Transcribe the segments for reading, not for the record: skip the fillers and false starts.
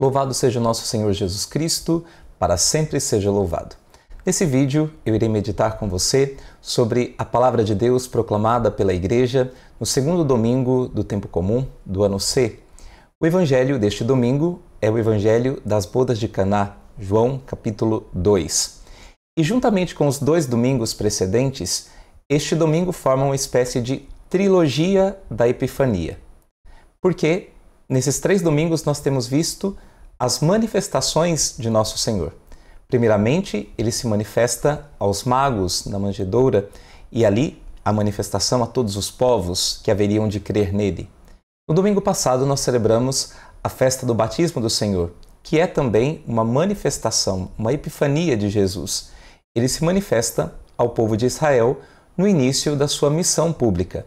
Louvado seja o nosso Senhor Jesus Cristo, para sempre seja louvado. Nesse vídeo eu irei meditar com você sobre a Palavra de Deus proclamada pela Igreja no segundo domingo do tempo comum do ano C. O Evangelho deste domingo é o Evangelho das Bodas de Caná, João capítulo 2. E juntamente com os dois domingos precedentes, este domingo forma uma espécie de trilogia da Epifania. Porque nesses 3 domingos nós temos visto as manifestações de Nosso Senhor. Primeiramente, ele se manifesta aos magos na manjedoura e ali a manifestação a todos os povos que haveriam de crer nele. No domingo passado nós celebramos a festa do batismo do Senhor, que é também uma manifestação, uma epifania de Jesus. Ele se manifesta ao povo de Israel no início da sua missão pública.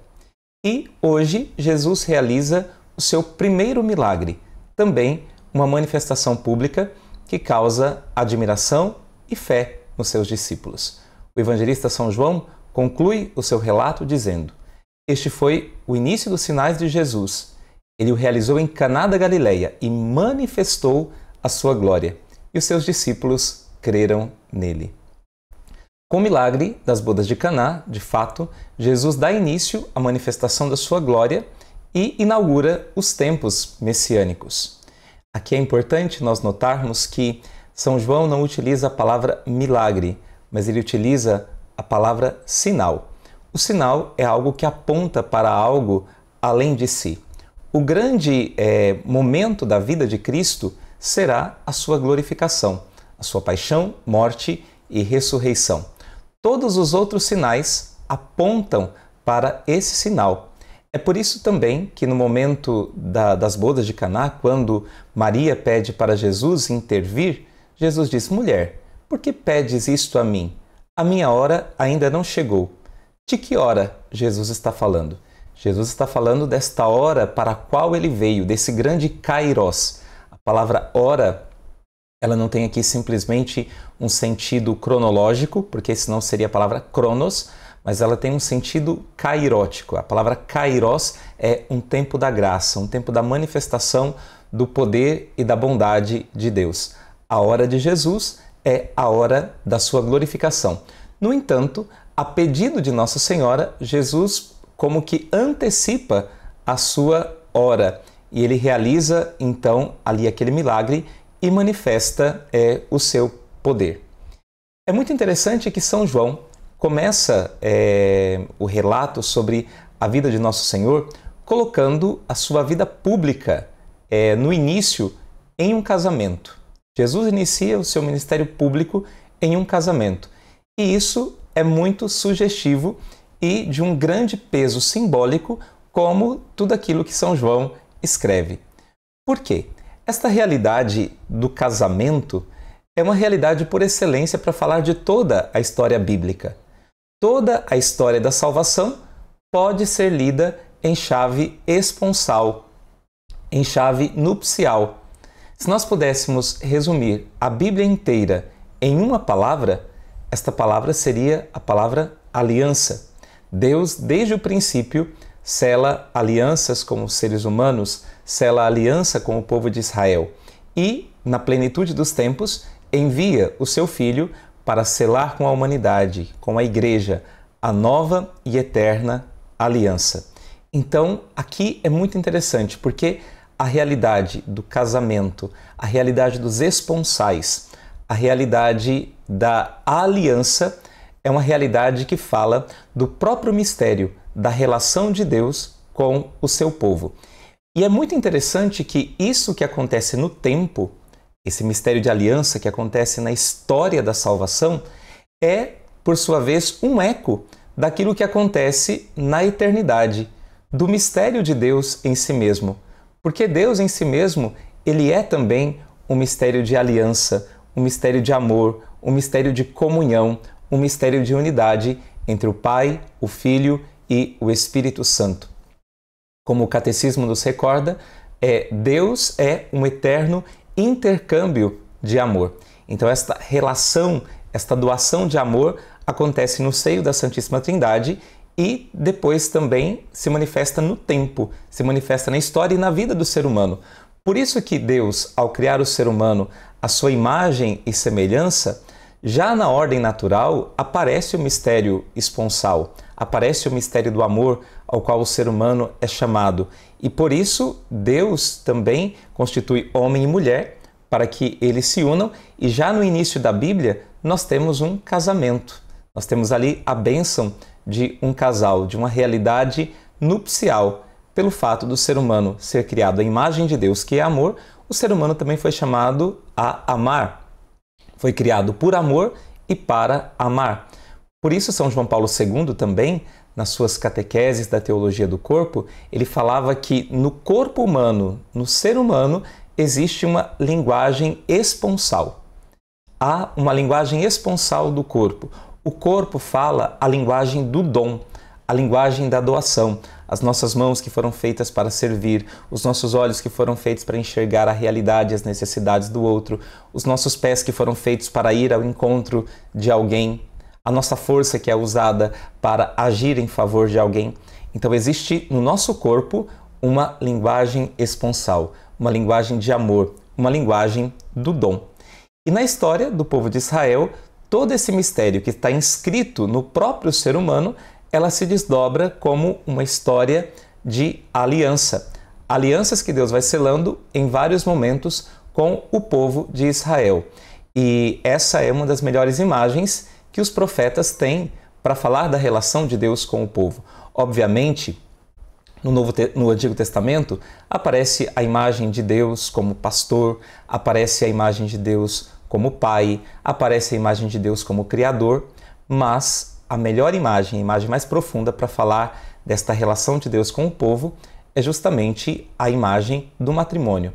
E hoje Jesus realiza o seu primeiro milagre, também uma manifestação pública que causa admiração e fé nos seus discípulos. O evangelista São João conclui o seu relato dizendo: este foi o início dos sinais de Jesus. Ele o realizou em Caná da Galileia e manifestou a sua glória, e os seus discípulos creram nele. Com o milagre das bodas de Caná, de fato, Jesus dá início à manifestação da sua glória e inaugura os tempos messiânicos. Aqui é importante nós notarmos que São João não utiliza a palavra milagre, mas ele utiliza a palavra sinal. O sinal é algo que aponta para algo além de si. O grande momento da vida de Cristo será a sua glorificação, a sua paixão, morte e ressurreição. Todos os outros sinais apontam para esse sinal. É por isso também que no momento das bodas de Caná, quando Maria pede para Jesus intervir, Jesus diz: mulher, por que pedes isto a mim? A minha hora ainda não chegou. De que hora Jesus está falando? Jesus está falando desta hora para a qual ele veio, desse grande kairos. A palavra hora, ela não tem aqui simplesmente um sentido cronológico, porque senão seria a palavra cronos, mas ela tem um sentido kairótico. A palavra kairos é um tempo da graça, um tempo da manifestação do poder e da bondade de Deus. A hora de Jesus é a hora da sua glorificação. No entanto, a pedido de Nossa Senhora, Jesus como que antecipa a sua hora e ele realiza então ali aquele milagre e manifesta o seu poder. É muito interessante que São João começa o relato sobre a vida de Nosso Senhor colocando a sua vida pública no início em um casamento. Jesus inicia o seu ministério público em um casamento. E isso é muito sugestivo e de um grande peso simbólico, como tudo aquilo que São João escreve. Por quê? Esta realidade do casamento é uma realidade por excelência para falar de toda a história bíblica. Toda a história da salvação pode ser lida em chave esponsal, em chave nupcial. Se nós pudéssemos resumir a Bíblia inteira em uma palavra, esta palavra seria a palavra aliança. Deus, desde o princípio, sela alianças com os seres humanos, sela aliança com o povo de Israel e, na plenitude dos tempos, envia o seu Filho para selar com a humanidade, com a Igreja, a nova e eterna aliança. Então, aqui é muito interessante, porque a realidade do casamento, a realidade dos esponsais, a realidade da aliança é uma realidade que fala do próprio mistério da relação de Deus com o seu povo. E é muito interessante que isso que acontece no tempo, esse mistério de aliança que acontece na história da salvação, é, por sua vez, um eco daquilo que acontece na eternidade, do mistério de Deus em si mesmo. Porque Deus em si mesmo, ele é também um mistério de aliança, um mistério de amor, um mistério de comunhão, um mistério de unidade entre o Pai, o Filho e o Espírito Santo. Como o Catecismo nos recorda, Deus é um eterno intercâmbio de amor. Então esta relação, esta doação de amor acontece no seio da Santíssima Trindade e depois também se manifesta no tempo, se manifesta na história e na vida do ser humano. Por isso que Deus, ao criar o ser humano à sua imagem e semelhança, já na ordem natural aparece o mistério esponsal, aparece o mistério do amor ao qual o ser humano é chamado. E por isso Deus também constitui homem e mulher para que eles se unam, e já no início da Bíblia nós temos um casamento. Nós temos ali a bênção de um casal, de uma realidade nupcial. Pelo fato do ser humano ser criado à imagem de Deus, que é amor, o ser humano também foi chamado a amar. Foi criado por amor e para amar. Por isso, São João Paulo II também, nas suas catequeses da teologia do corpo, ele falava que no corpo humano, no ser humano, existe uma linguagem esponsal. Há uma linguagem esponsal do corpo. O corpo fala a linguagem do dom, a linguagem da doação. As nossas mãos que foram feitas para servir, os nossos olhos que foram feitos para enxergar a realidade e as necessidades do outro, os nossos pés que foram feitos para ir ao encontro de alguém, a nossa força que é usada para agir em favor de alguém. Então existe no nosso corpo uma linguagem esponsal, uma linguagem de amor, uma linguagem do dom. E na história do povo de Israel, todo esse mistério que está inscrito no próprio ser humano, ela se desdobra como uma história de aliança. Alianças que Deus vai selando em vários momentos com o povo de Israel. E essa é uma das melhores imagens que os profetas têm para falar da relação de Deus com o povo. Obviamente, no Antigo Testamento, aparece a imagem de Deus como pastor, aparece a imagem de Deus como pai, aparece a imagem de Deus como criador, mas a melhor imagem, a imagem mais profunda para falar desta relação de Deus com o povo é justamente a imagem do matrimônio.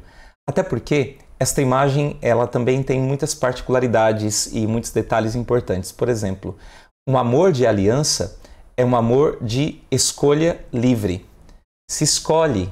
Até porque esta imagem ela também tem muitas particularidades e muitos detalhes importantes. Por exemplo, um amor de aliança é um amor de escolha livre. Se escolhe,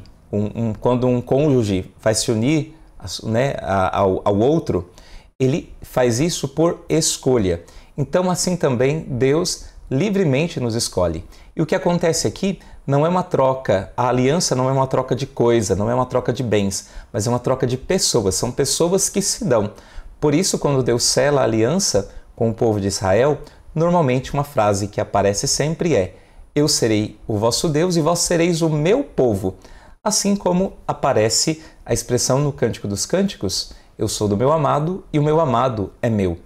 quando um cônjuge vai se unir, né, ao outro, ele faz isso por escolha. Então, assim também, Deus livremente nos escolhe. E o que acontece aqui não é uma troca, a aliança não é uma troca de coisa, não é uma troca de bens, mas é uma troca de pessoas, são pessoas que se dão. Por isso, quando Deus sela a aliança com o povo de Israel, normalmente uma frase que aparece sempre é: eu serei o vosso Deus e vós sereis o meu povo. Assim como aparece a expressão no Cântico dos Cânticos: eu sou do meu amado e o meu amado é meu.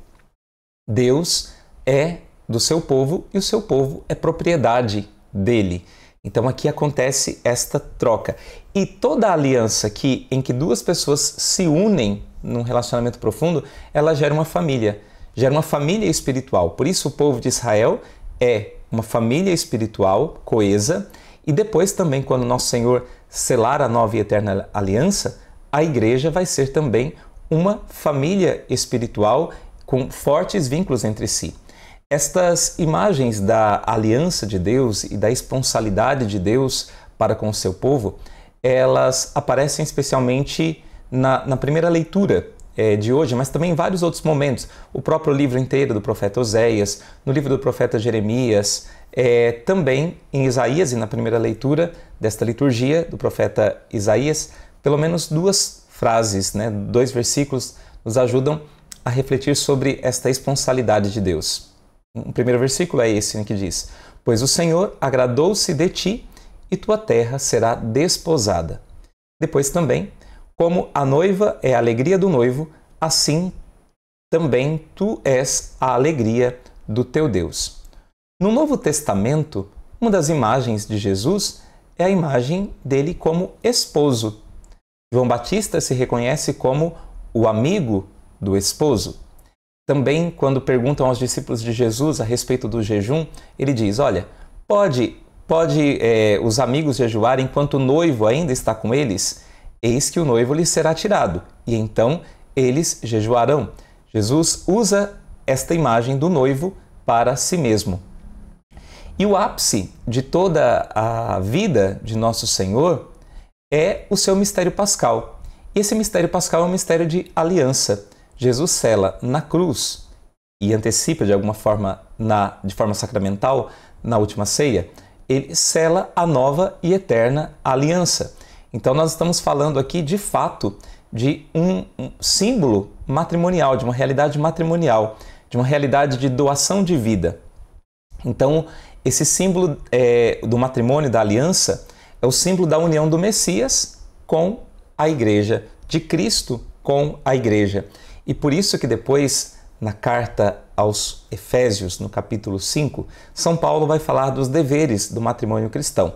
Deus é do seu povo e o seu povo é propriedade dele. Então aqui acontece esta troca. E toda aliança em que duas pessoas se unem num relacionamento profundo, ela gera uma família espiritual. Por isso o povo de Israel é uma família espiritual coesa, e depois também quando nosso Senhor selar a nova e eterna aliança, a igreja vai ser também uma família espiritual com fortes vínculos entre si. Estas imagens da aliança de Deus e da esponsalidade de Deus para com o seu povo, elas aparecem especialmente na primeira leitura de hoje, mas também em vários outros momentos. O próprio livro inteiro do profeta Oséias, no livro do profeta Jeremias, também em Isaías e na primeira leitura desta liturgia do profeta Isaías, pelo menos duas frases, 2 versículos nos ajudam a refletir sobre esta esponsalidade de Deus. O primeiro versículo é esse, que diz: pois o Senhor agradou-se de ti e tua terra será desposada. Depois também: como a noiva é a alegria do noivo, assim também tu és a alegria do teu Deus. No Novo Testamento, uma das imagens de Jesus é a imagem dele como esposo. João Batista se reconhece como o amigo do esposo. Também, quando perguntam aos discípulos de Jesus a respeito do jejum, ele diz: olha, pode os amigos jejuar enquanto o noivo ainda está com eles? Eis que o noivo lhes será tirado, e então eles jejuarão. Jesus usa esta imagem do noivo para si mesmo. E o ápice de toda a vida de Nosso Senhor é o seu mistério pascal. E esse mistério pascal é um mistério de aliança. Jesus sela na cruz e antecipa de alguma forma, de forma sacramental, na última ceia, ele sela a nova e eterna aliança. Então nós estamos falando aqui de fato de um símbolo matrimonial, de uma realidade matrimonial, de uma realidade de doação de vida. Então esse símbolo do matrimônio, da aliança, é o símbolo da união do Messias com a igreja, de Cristo com a igreja. E por isso que depois, na carta aos Efésios, no capítulo 5, São Paulo vai falar dos deveres do matrimônio cristão.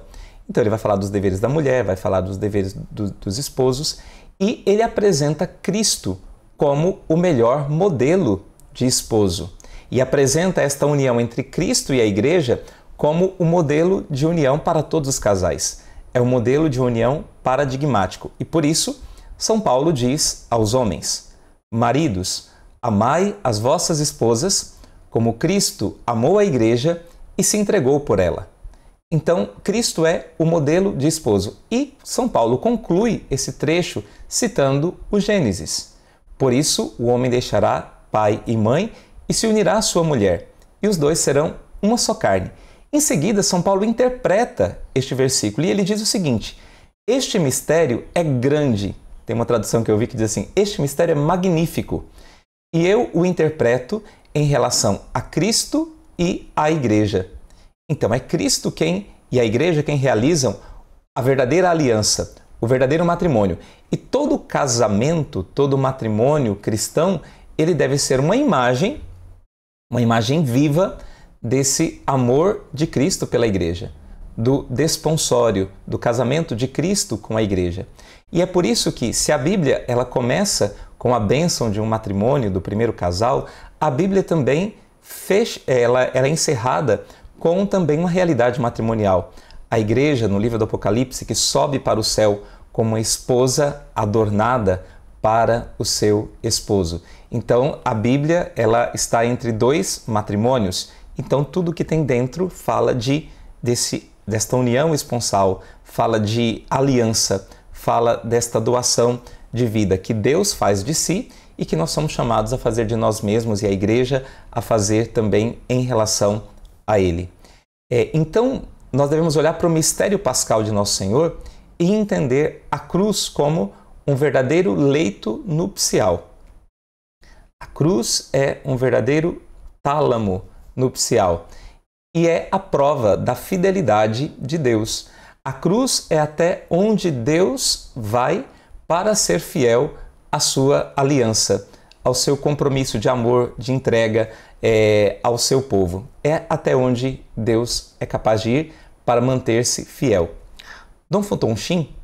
Então ele vai falar dos deveres da mulher, vai falar dos deveres dos esposos, e ele apresenta Cristo como o melhor modelo de esposo. E apresenta esta união entre Cristo e a igreja como o modelo de união para todos os casais. É um modelo de união paradigmático. E por isso, São Paulo diz aos homens: maridos, amai as vossas esposas como Cristo amou a igreja e se entregou por ela. Então, Cristo é o modelo de esposo. E São Paulo conclui esse trecho citando o Gênesis. Por isso, o homem deixará pai e mãe e se unirá à sua mulher, e os dois serão uma só carne. Em seguida, São Paulo interpreta este versículo e ele diz o seguinte: este mistério é grande. Tem uma tradução que eu vi que diz assim: este mistério é magnífico. E eu o interpreto em relação a Cristo e à igreja. Então é Cristo e a igreja quem realizam a verdadeira aliança, o verdadeiro matrimônio. E todo casamento, todo matrimônio cristão, ele deve ser uma imagem viva desse amor de Cristo pela igreja, do desponsório, do casamento de Cristo com a igreja. E é por isso que, se a Bíblia ela começa com a bênção de um matrimônio, do primeiro casal, a Bíblia também ela é encerrada com também uma realidade matrimonial. A igreja, no livro do Apocalipse, que sobe para o céu como uma esposa adornada para o seu esposo. Então, a Bíblia ela está entre dois matrimônios. Então, tudo que tem dentro fala desta união esponsal, fala de aliança, fala desta doação de vida que Deus faz de si e que nós somos chamados a fazer de nós mesmos e a igreja a fazer também em relação a Ele. Então, nós devemos olhar para o mistério pascal de Nosso Senhor e entender a cruz como um verdadeiro leito nupcial. A cruz é um verdadeiro tálamo nupcial e é a prova da fidelidade de Deus. A cruz é até onde Deus vai para ser fiel à sua aliança, ao seu compromisso de amor, de entrega ao seu povo. É até onde Deus é capaz de ir para manter-se fiel. Dom Futon Shin,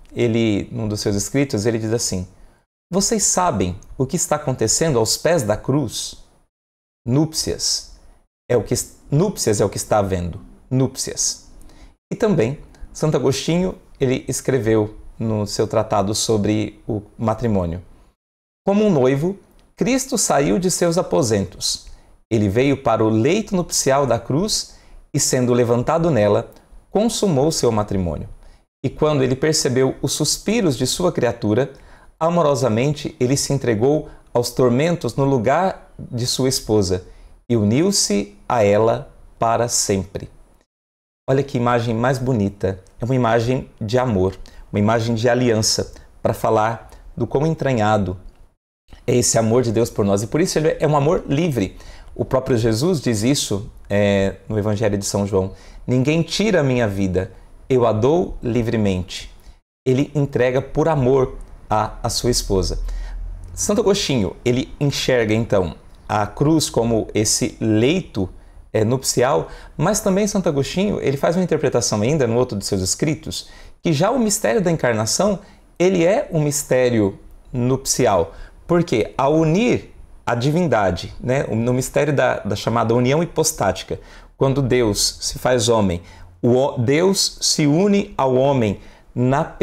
num dos seus escritos, ele diz assim: vocês sabem o que está acontecendo aos pés da cruz? Núpcias é o que está havendo. Núpcias. E também, Santo Agostinho, ele escreveu no seu tratado sobre o matrimônio: como um noivo, Cristo saiu de seus aposentos. Ele veio para o leito nupcial da cruz e, sendo levantado nela, consumou seu matrimônio. E quando ele percebeu os suspiros de sua criatura, amorosamente ele se entregou aos tormentos no lugar de sua esposa e uniu-se a ela para sempre. Olha que imagem mais bonita! É uma imagem de amor, uma imagem de aliança, para falar do quão entranhado é esse amor de Deus por nós. E por isso ele é um amor livre. O próprio Jesus diz isso no Evangelho de São João: ninguém tira a minha vida, eu a dou livremente. Ele entrega por amor à sua esposa. Santo Agostinho, ele enxerga então a cruz como esse leito nupcial, mas também Santo Agostinho, ele faz uma interpretação ainda no outro de seus escritos, que já o mistério da encarnação, ele é um mistério nupcial, porque ao unir a divindade, no mistério da chamada união hipostática, quando Deus se faz homem, Deus se une ao homem na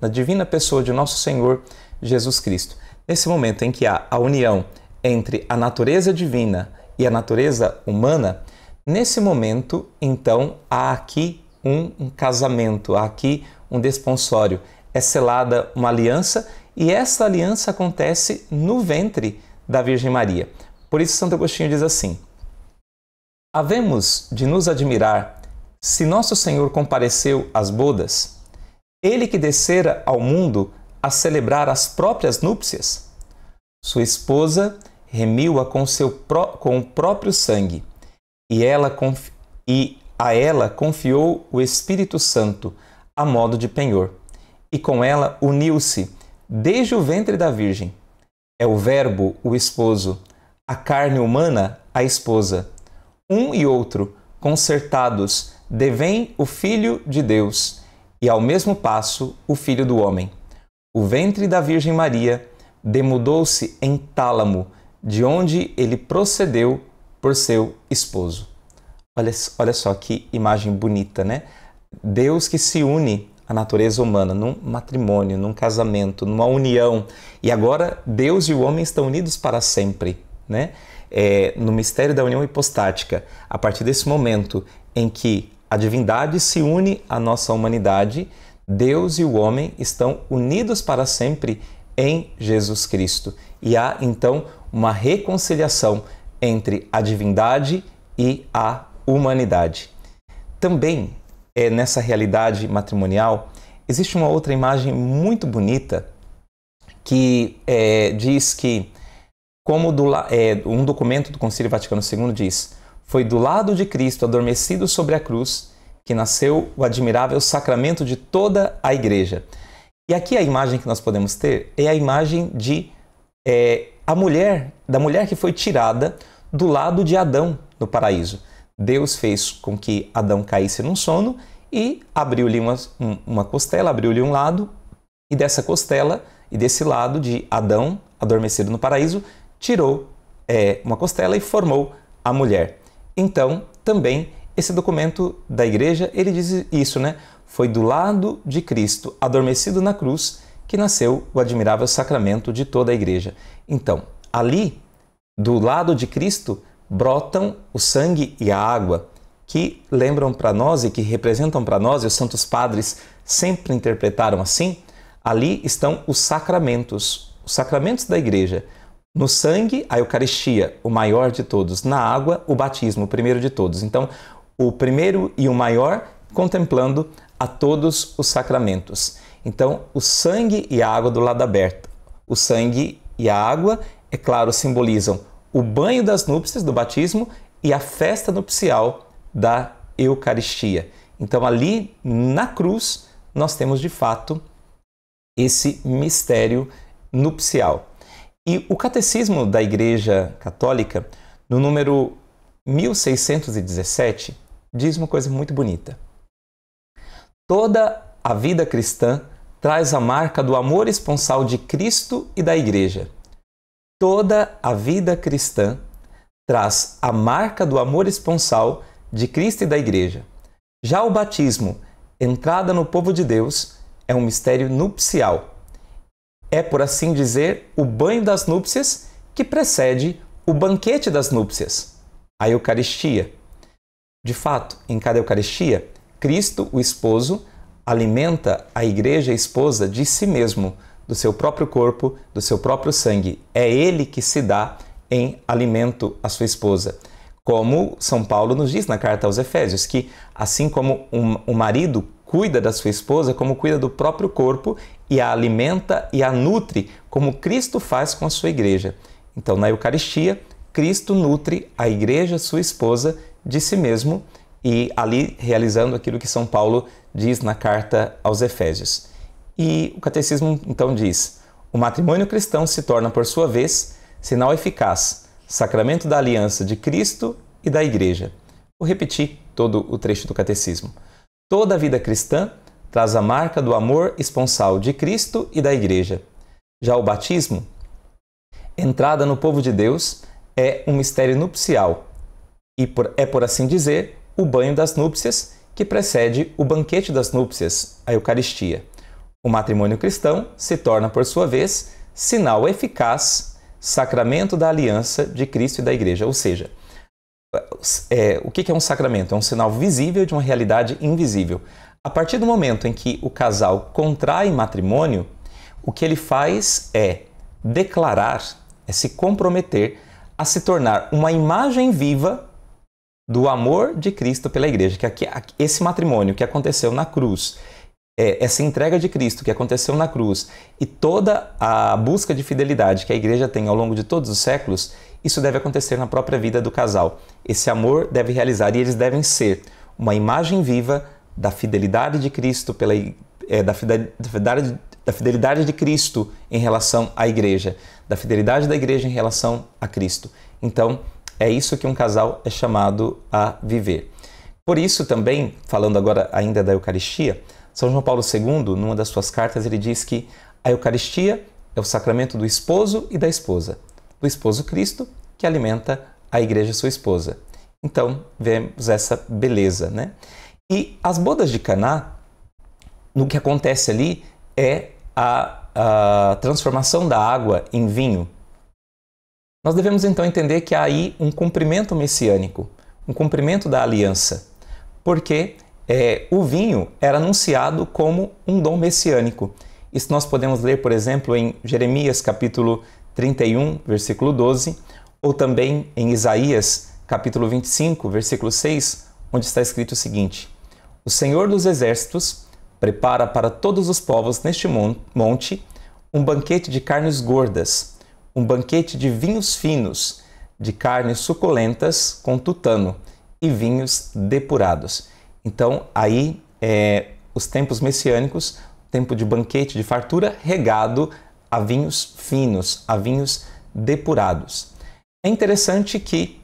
divina pessoa de nosso Senhor Jesus Cristo. Nesse momento em que há a união entre a natureza divina e a natureza humana, nesse momento, então, há aqui um casamento, há aqui um desponsório, é selada uma aliança e essa aliança acontece no ventre da Virgem Maria. Por isso Santo Agostinho diz assim: havemos de nos admirar se nosso Senhor compareceu às bodas. Ele que descera ao mundo a celebrar as próprias núpcias? Sua esposa remiu-a com o próprio sangue, e a ela confiou o Espírito Santo a modo de penhor, e com ela uniu-se desde o ventre da Virgem. É o Verbo o esposo, a carne humana a esposa. Um e outro, concertados, devêm o Filho de Deus, e ao mesmo passo o Filho do homem. O ventre da Virgem Maria demudou-se em tálamo, de onde ele procedeu por seu esposo. Olha só que imagem bonita, né? Deus que se une à natureza humana num matrimônio, num casamento, numa união. E agora Deus e o homem estão unidos para sempre, né? No mistério da união hipostática. A partir desse momento em que a divindade se une à nossa humanidade, Deus e o homem estão unidos para sempre em Jesus Cristo. E há, então, uma reconciliação entre a divindade e a humanidade. Também, nessa realidade matrimonial, existe uma outra imagem muito bonita que diz que, como um documento do Concílio Vaticano II diz, foi do lado de Cristo adormecido sobre a cruz que nasceu o admirável sacramento de toda a Igreja. E aqui a imagem que nós podemos ter é a imagem da mulher que foi tirada do lado de Adão no paraíso. Deus fez com que Adão caísse num sono e abriu-lhe uma costela, abriu-lhe um lado, e dessa costela e desse lado de Adão, adormecido no paraíso, tirou uma costela e formou a mulher. Então, também, esse documento da Igreja, ele diz isso, né? Foi do lado de Cristo, adormecido na cruz, que nasceu o admirável sacramento de toda a Igreja. Então, ali, do lado de Cristo, brotam o sangue e a água, que lembram para nós e que representam para nós, e os santos padres sempre interpretaram assim, ali estão os sacramentos da Igreja. No sangue, a Eucaristia, o maior de todos. Na água, o batismo, o primeiro de todos. Então, o primeiro e o maior contemplando a todos os sacramentos. Então, o sangue e a água do lado aberto. O sangue e a água, é claro, simbolizam o banho das núpcias do batismo e a festa nupcial da Eucaristia. Então, ali na cruz, nós temos de fato esse mistério nupcial. E o Catecismo da Igreja Católica, no número 1617, diz uma coisa muito bonita. Toda a vida cristã traz a marca do amor esponsal de Cristo e da Igreja. Toda a vida cristã traz a marca do amor esponsal de Cristo e da Igreja. Já o batismo, entrada no povo de Deus, é um mistério nupcial. É, por assim dizer, o banho das núpcias que precede o banquete das núpcias, a Eucaristia. De fato, em cada Eucaristia, Cristo, o esposo, alimenta a Igreja esposa de si mesmo, do seu próprio corpo, do seu próprio sangue. É Ele que se dá em alimento à sua esposa. Como São Paulo nos diz na carta aos Efésios, que assim como o marido cuida da sua esposa, como cuida do próprio corpo e a alimenta e a nutre, como Cristo faz com a sua Igreja. Então, na Eucaristia, Cristo nutre a Igreja, sua esposa, de si mesmo, e ali realizando aquilo que São Paulo diz na carta aos Efésios. E o Catecismo então diz: o matrimônio cristão se torna, por sua vez, sinal eficaz, sacramento da aliança de Cristo e da Igreja. Vou repetir todo o trecho do Catecismo. Toda a vida cristã traz a marca do amor esponsal de Cristo e da Igreja. Já o batismo, entrada no povo de Deus, é um mistério nupcial e por assim dizer, o banho das núpcias que precede o banquete das núpcias, a Eucaristia. O matrimônio cristão se torna, por sua vez, sinal eficaz, sacramento da aliança de Cristo e da Igreja. Ou seja, o que é um sacramento? É um sinal visível de uma realidade invisível. A partir do momento em que o casal contrai matrimônio, o que ele faz é declarar, é se comprometer a se tornar uma imagem viva do amor de Cristo pela Igreja. Que esse matrimônio que aconteceu na cruz essa entrega de Cristo que aconteceu na cruz e toda a busca de fidelidade que a igreja tem ao longo de todos os séculos, isso deve acontecer na própria vida do casal. Esse amor deve realizar e eles devem ser uma imagem viva da fidelidade de Cristo, da fidelidade de Cristo em relação à igreja, da fidelidade da igreja em relação a Cristo. Então, é isso que um casal é chamado a viver. Por isso também, falando agora ainda da Eucaristia, São João Paulo II, numa das suas cartas, ele diz que a Eucaristia é o sacramento do esposo e da esposa. Do esposo Cristo, que alimenta a igreja sua esposa. Então, vemos essa beleza, né? E as bodas de Caná, no que acontece ali é a transformação da água em vinho. Nós devemos então entender que há aí um cumprimento messiânico, um cumprimento da aliança, porque o vinho era anunciado como um dom messiânico. Isso nós podemos ler, por exemplo, em Jeremias capítulo 31, versículo 12, ou também em Isaías capítulo 25, versículo 6, onde está escrito o seguinte: O Senhor dos Exércitos prepara para todos os povos neste monte um banquete de carnes gordas, um banquete de vinhos finos, de carnes suculentas com tutano e vinhos depurados. Então, aí, os tempos messiânicos, tempo de banquete, de fartura, regado a vinhos finos, a vinhos depurados. É interessante que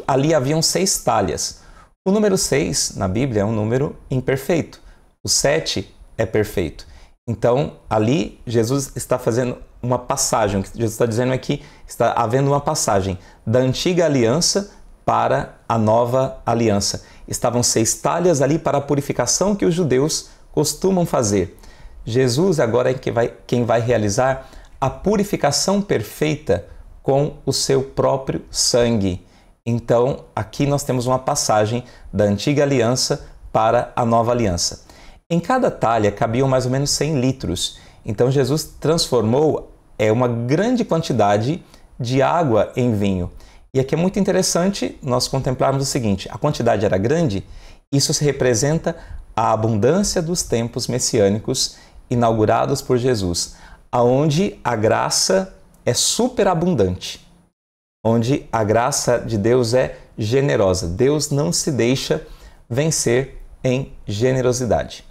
ali haviam 6 talhas. O número 6 na Bíblia é um número imperfeito. O 7 é perfeito. Então, ali, Jesus está fazendo uma passagem. O que Jesus está dizendo é que está havendo uma passagem da antiga aliança para a nova aliança. Estavam 6 talhas ali para a purificação que os judeus costumam fazer. Jesus agora é quem vai realizar a purificação perfeita com o seu próprio sangue. Então, aqui nós temos uma passagem da antiga aliança para a nova aliança. Em cada talha cabiam mais ou menos 100 litros. Então, Jesus transformou uma grande quantidade de água em vinho. E aqui é muito interessante nós contemplarmos o seguinte: a quantidade era grande, isso se representa a abundância dos tempos messiânicos inaugurados por Jesus, aonde a graça é superabundante, onde a graça de Deus é generosa. Deus não se deixa vencer em generosidade.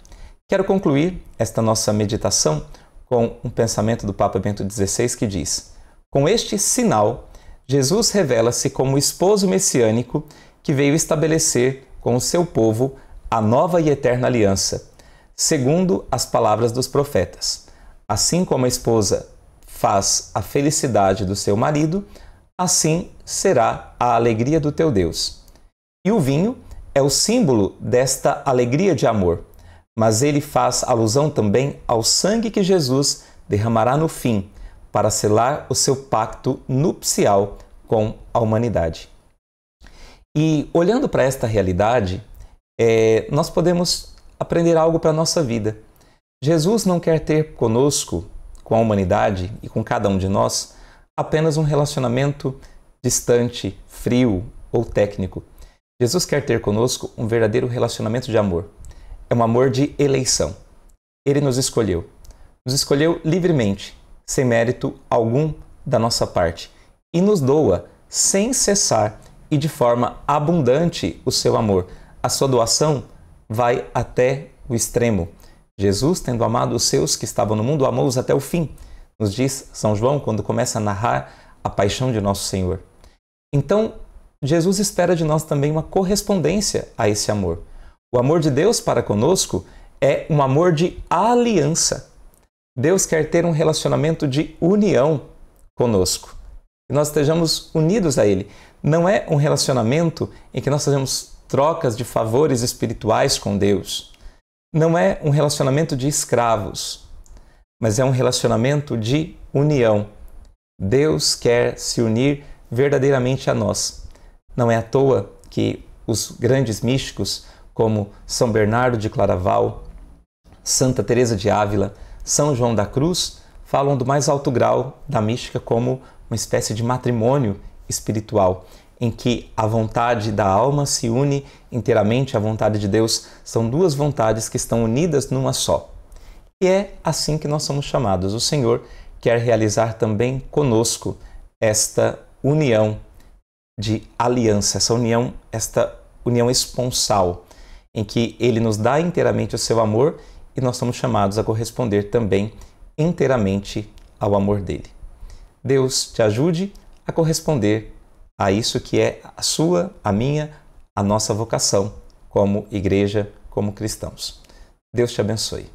Quero concluir esta nossa meditação com um pensamento do Papa Bento XVI que diz: com este sinal, Jesus revela-se como o esposo messiânico que veio estabelecer com o seu povo a nova e eterna aliança, segundo as palavras dos profetas. Assim como a esposa faz a felicidade do seu marido, assim será a alegria do teu Deus. E o vinho é o símbolo desta alegria de amor, mas ele faz alusão também ao sangue que Jesus derramará no fim, para selar o seu pacto nupcial com a humanidade. E olhando para esta realidade, nós podemos aprender algo para a nossa vida. Jesus não quer ter conosco, com a humanidade e com cada um de nós, apenas um relacionamento distante, frio ou técnico. Jesus quer ter conosco um verdadeiro relacionamento de amor. É um amor de eleição. Ele nos escolheu livremente, sem mérito algum da nossa parte, e nos doa sem cessar e de forma abundante o seu amor. A sua doação vai até o extremo. Jesus, tendo amado os seus que estavam no mundo, amou-os até o fim, nos diz São João quando começa a narrar a paixão de nosso Senhor. Então, Jesus espera de nós também uma correspondência a esse amor. O amor de Deus para conosco é um amor de aliança. Deus quer ter um relacionamento de união conosco, que nós estejamos unidos a Ele. Não é um relacionamento em que nós fazemos trocas de favores espirituais com Deus. Não é um relacionamento de escravos, mas é um relacionamento de união. Deus quer se unir verdadeiramente a nós. Não é à toa que os grandes místicos, como São Bernardo de Claraval, Santa Teresa de Ávila, São João da Cruz, falam do mais alto grau da mística como uma espécie de matrimônio espiritual. em que a vontade da alma se une inteiramente à vontade de Deus. São duas vontades que estão unidas numa só. E é assim que nós somos chamados. O Senhor quer realizar também conosco esta união de aliança, esta união esponsal, em que Ele nos dá inteiramente o seu amor e nós somos chamados a corresponder também inteiramente ao amor dele. Deus te ajude a corresponder a isso que é a sua, a minha, a nossa vocação como igreja, como cristãos. Deus te abençoe.